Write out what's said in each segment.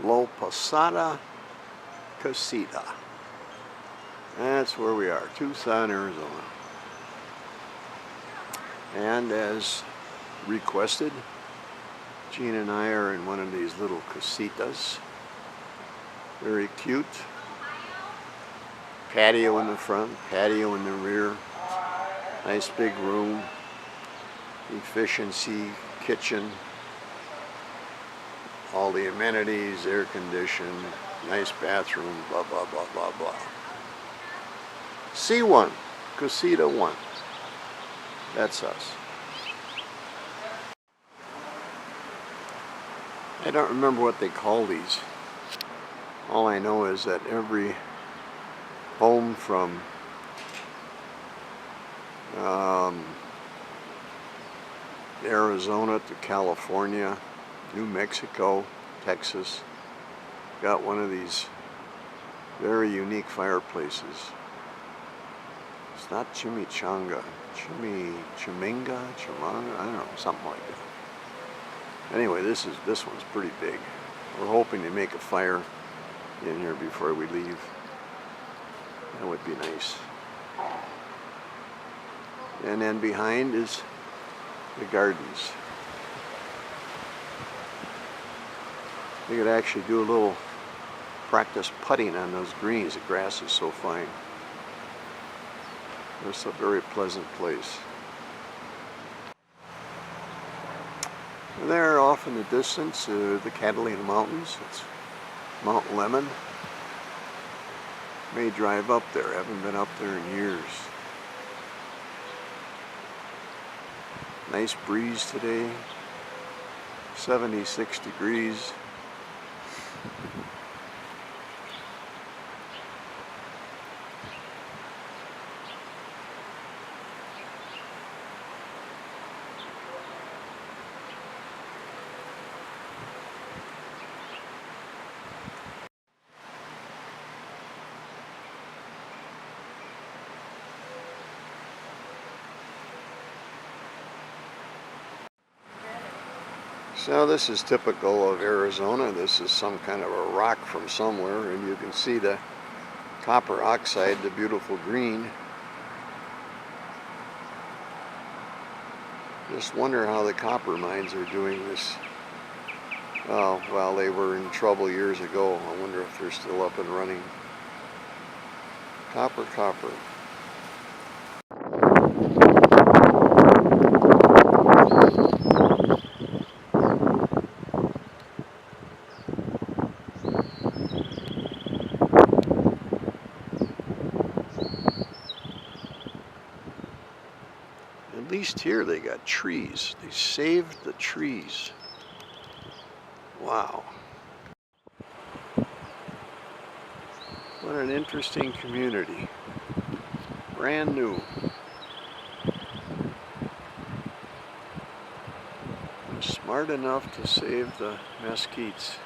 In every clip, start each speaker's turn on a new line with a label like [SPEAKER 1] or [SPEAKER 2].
[SPEAKER 1] La Posada Casita. That's where we are, Tucson, Arizona. And as requested, Gene and I are in one of these little casitas. Very cute. Patio in the front, patio in the rear. Nice big room. Efficiency, kitchen. All the amenities, air conditioned, nice bathroom, blah, blah, blah, blah, blah. C1, Casita 1. That's us. I don't remember what they call these. All I know is that every home from Arizona to California, New Mexico, Texas, got one of these very unique fireplaces. It's not chimichanga, chimanga, I don't know, something like that. Anyway, this one's pretty big. We're hoping to make a fire in here before we leave. That would be nice. And then behind is the gardens. We could actually do a little practice putting on those greens. The grass is so fine. It's a very pleasant place. There off in the distance, the Catalina Mountains. It's Mount Lemmon. May drive up there. Haven't been up there in years. Nice breeze today. 76 degrees. So this is typical of Arizona. This is some kind of a rock from somewhere, and you can see the copper oxide, the beautiful green. Just wonder how the copper mines are doing this. Oh, well, they were in trouble years ago. I wonder if they're still up and running. Copper, copper. At least here they got trees. They saved the trees. Wow. What an interesting community. Brand new. They're smart enough to save the mesquites.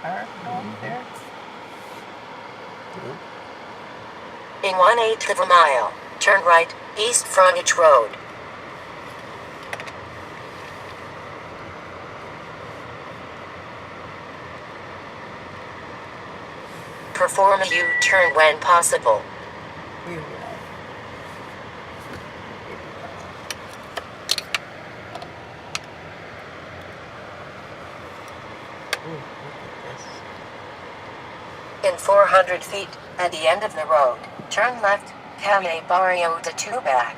[SPEAKER 2] There.
[SPEAKER 1] Yeah.
[SPEAKER 3] In 1/8 of a mile, turn right, East Frontage Road. Perform a U-turn when possible.
[SPEAKER 2] We will. Ooh, look at this.
[SPEAKER 3] In 400 feet, at the end of the road, turn left, Calle Barrio de Tubac.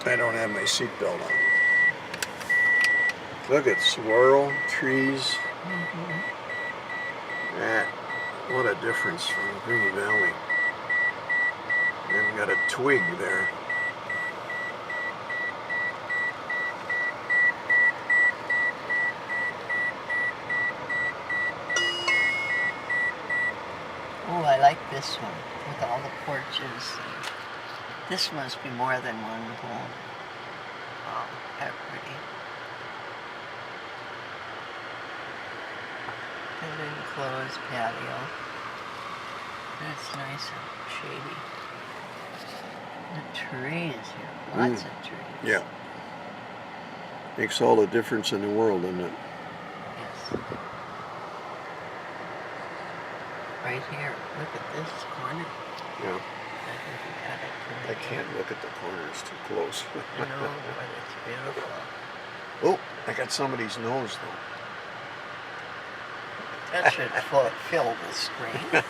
[SPEAKER 1] I don't have my seatbelt on. Look at swirl, trees. That, what a difference from Green Valley. And got a twig there.
[SPEAKER 2] Oh, I like this one with all the porches. This must be more than one home. Oh, how pretty. An enclosed patio. That's nice and shady. The trees here, lots of trees.
[SPEAKER 1] Yeah. Makes all the difference in the world, doesn't it?
[SPEAKER 2] Yes. Right here, look at this corner.
[SPEAKER 1] Yeah.
[SPEAKER 2] I think you got it
[SPEAKER 1] I
[SPEAKER 2] pretty
[SPEAKER 1] can't look at the corners too close.
[SPEAKER 2] good. No, but it's beautiful.
[SPEAKER 1] Oh, I got somebody's nose though.
[SPEAKER 2] That should fill the screen.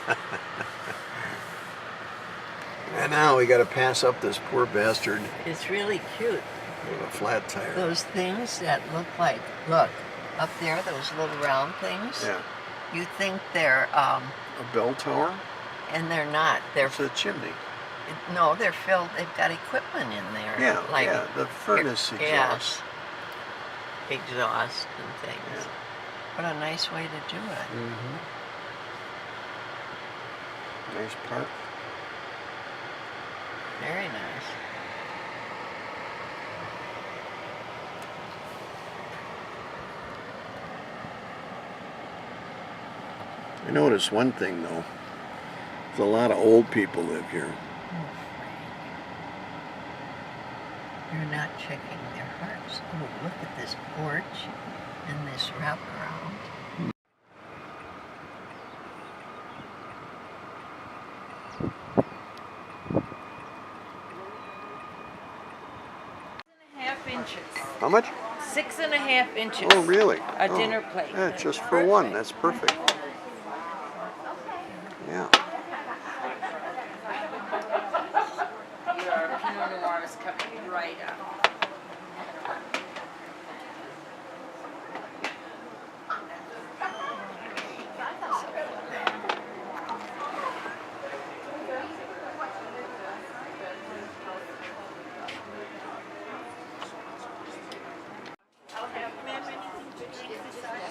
[SPEAKER 1] And now we got to pass up this poor bastard
[SPEAKER 2] It's really cute.
[SPEAKER 1] with a flat tire.
[SPEAKER 2] Those things that look like, look, up there, those little round things.
[SPEAKER 1] Yeah.
[SPEAKER 2] You think they're,
[SPEAKER 1] A bell tower?
[SPEAKER 2] and they're not. They're,
[SPEAKER 1] It's a chimney.
[SPEAKER 2] no, they're filled, they've got equipment in there.
[SPEAKER 1] Yeah,
[SPEAKER 2] like
[SPEAKER 1] yeah, the furnace exhaust.
[SPEAKER 2] Yes, exhaust and things.
[SPEAKER 1] Yeah.
[SPEAKER 2] What a nice way to do it.
[SPEAKER 1] Mm-hmm. Nice park.
[SPEAKER 2] Very nice.
[SPEAKER 1] I noticed one thing though. There's a lot of old people live here.
[SPEAKER 2] Oh, Frank. You're not checking their hearts. Oh, look at this porch and this wraparound.
[SPEAKER 4] Half inches.
[SPEAKER 1] How much?
[SPEAKER 4] 6.5 inches.
[SPEAKER 1] Oh, really?
[SPEAKER 4] A
[SPEAKER 1] Oh.
[SPEAKER 4] dinner plate.
[SPEAKER 1] Yeah, just for one. That's perfect. Yeah.
[SPEAKER 4] Your Pinot Noir is coming right up.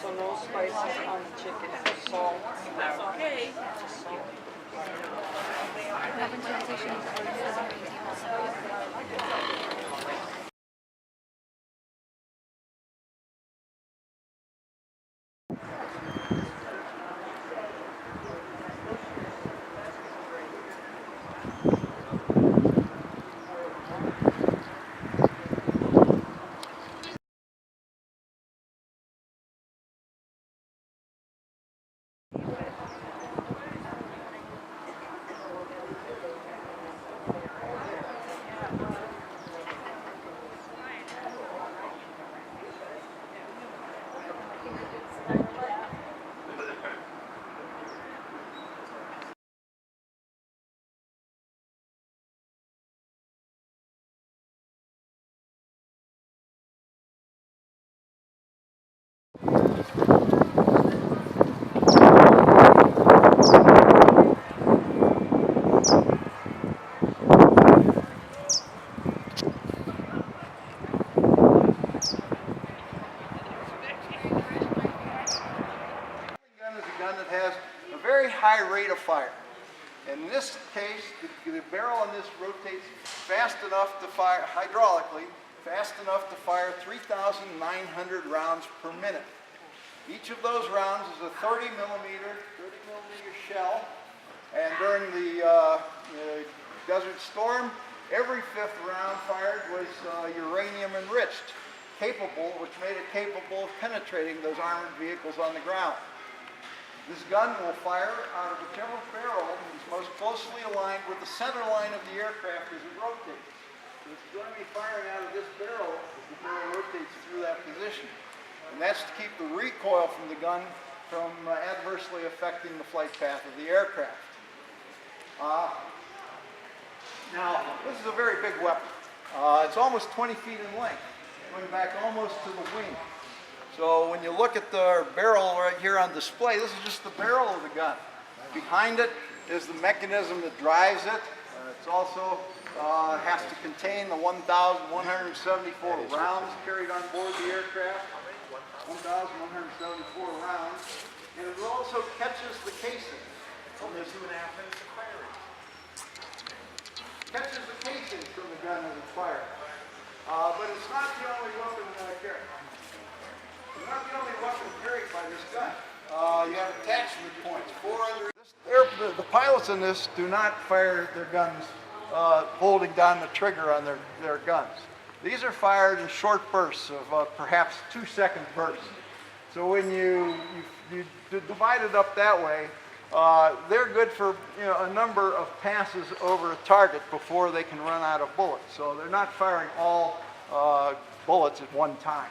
[SPEAKER 5] So no spices on the chicken, salt.
[SPEAKER 4] Okay.
[SPEAKER 6] Gun is a gun that has a very high rate of fire. In this case, the barrel on this rotates fast enough to fire, hydraulically, fast enough to fire 3,900 rounds per minute. Each of those rounds is a 30 millimeter shell, and during the Desert Storm, every fifth round fired was uranium enriched, which made it capable of penetrating those armored vehicles on the ground. This gun will fire out of whichever barrel is most closely aligned with the center line of the aircraft as it rotates. So it's going to be firing out of this barrel as the barrel rotates through that position. And that's to keep the recoil from the gun from adversely affecting the flight path of the aircraft. Now, this is a very big weapon. It's almost 20 feet in length, going back almost to the wing. So when you look at the barrel right here on display, this is just the barrel of the gun. Behind it is the mechanism that drives it. It's also has to contain the 1,174 rounds carried on board the aircraft. 1,174 rounds. And it also catches the casing. From the 2.5 minutes of firing. Catches the casing from the gun as it's fired. But it's not the only weapon carried. It's not the only weapon carried by this gun. You have a barrels in this do not fire their guns holding down the trigger on their guns. These are fired in short bursts of perhaps 2-second bursts. So when you divide it up that way, they're good for a number of passes over a target before they can run out of bullets. So they're not firing all bullets at one time.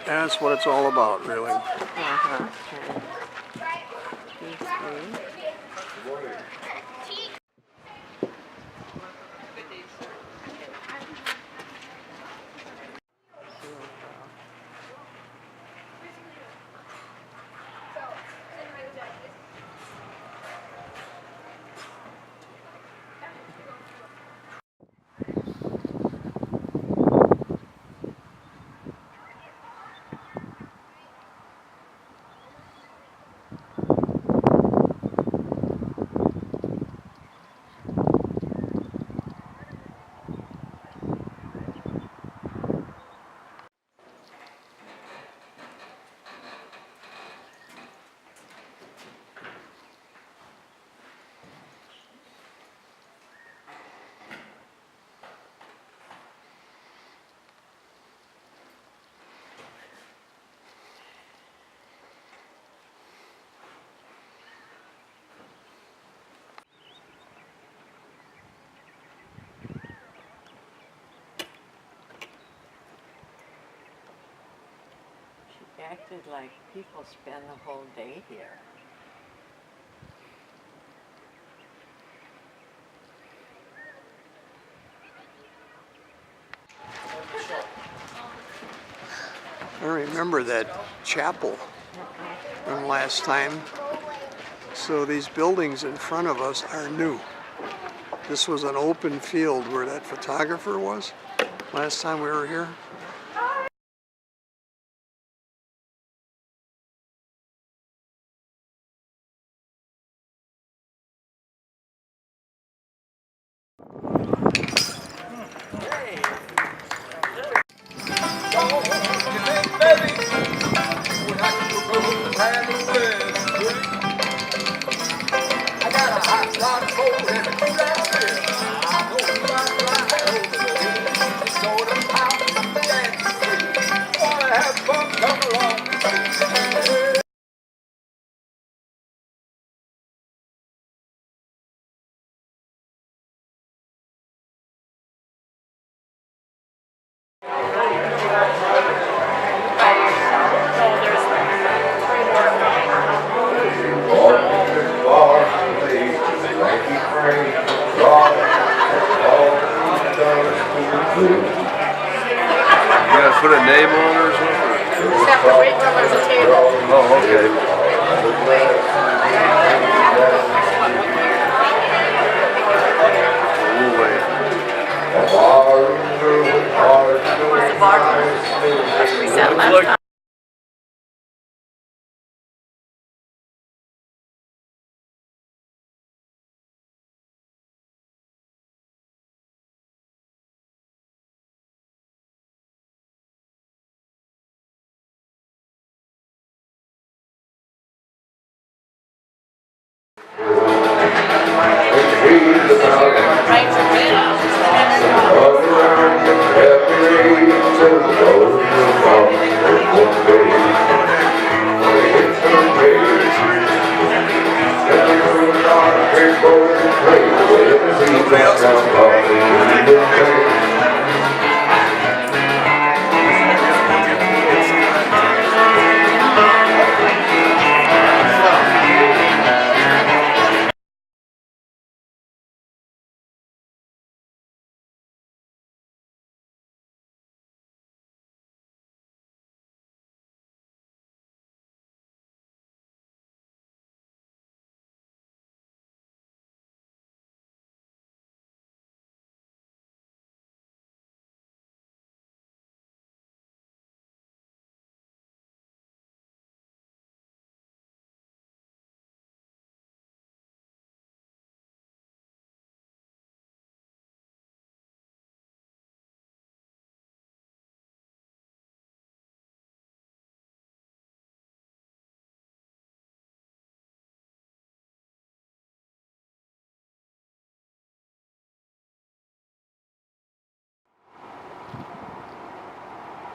[SPEAKER 1] That's what it's all about, really.
[SPEAKER 2] She acted like people spend the whole day here.
[SPEAKER 1] I remember that chapel from last time. So these buildings in front of us are new. This was an open field where that photographer was last time we were here.
[SPEAKER 7] I got a hot lot of cold and a cool out there. I know you got right over the way. It's going to pop.
[SPEAKER 1] name on it or something?
[SPEAKER 4] Just have to wait till there's a table.
[SPEAKER 1] Oh, okay. We'll wait.
[SPEAKER 4] Where's the bar? We sat last time. Right for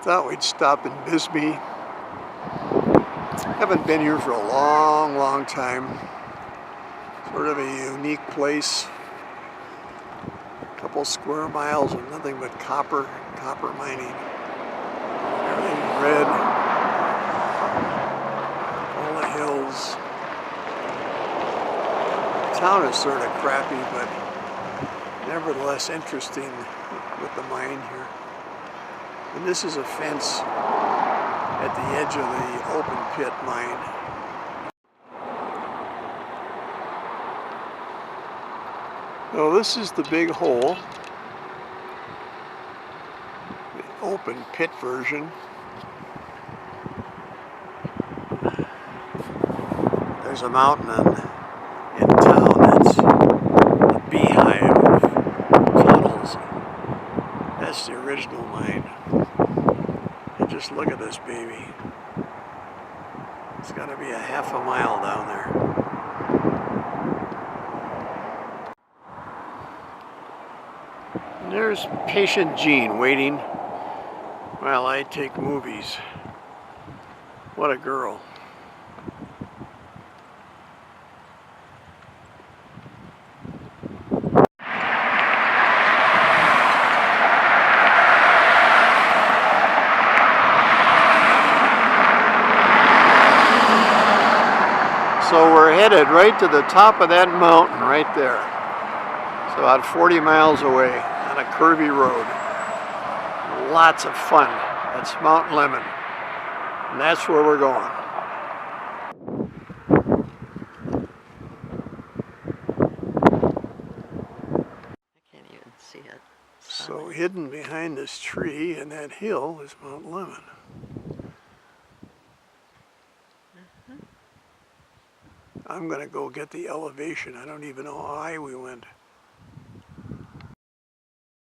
[SPEAKER 1] Thought we'd stop in Bisbee. Haven't been here for a long, long time. Sort of a unique place. A couple square miles of nothing but copper mining. Everything red. All the hills. The town is sort of crappy, but nevertheless interesting with the mine here. And this is a fence at the edge of the open pit mine. So this is the big hole, the open pit version. There's a mountain in town that's a beehive of tunnels. That's the original mine. And just look at this baby. It's got to be a half a mile down there. And there's patient Jean waiting while I take movies. What a girl. So we're headed right to the top of that mountain right there. It's about 40 miles away on a curvy road. Lots of fun. That's Mount Lemmon. And that's where we're going.
[SPEAKER 2] I can't even see it.
[SPEAKER 1] So hidden behind this tree and that hill is Mount Lemmon. I'm gonna go get the elevation. I don't even know how high we went.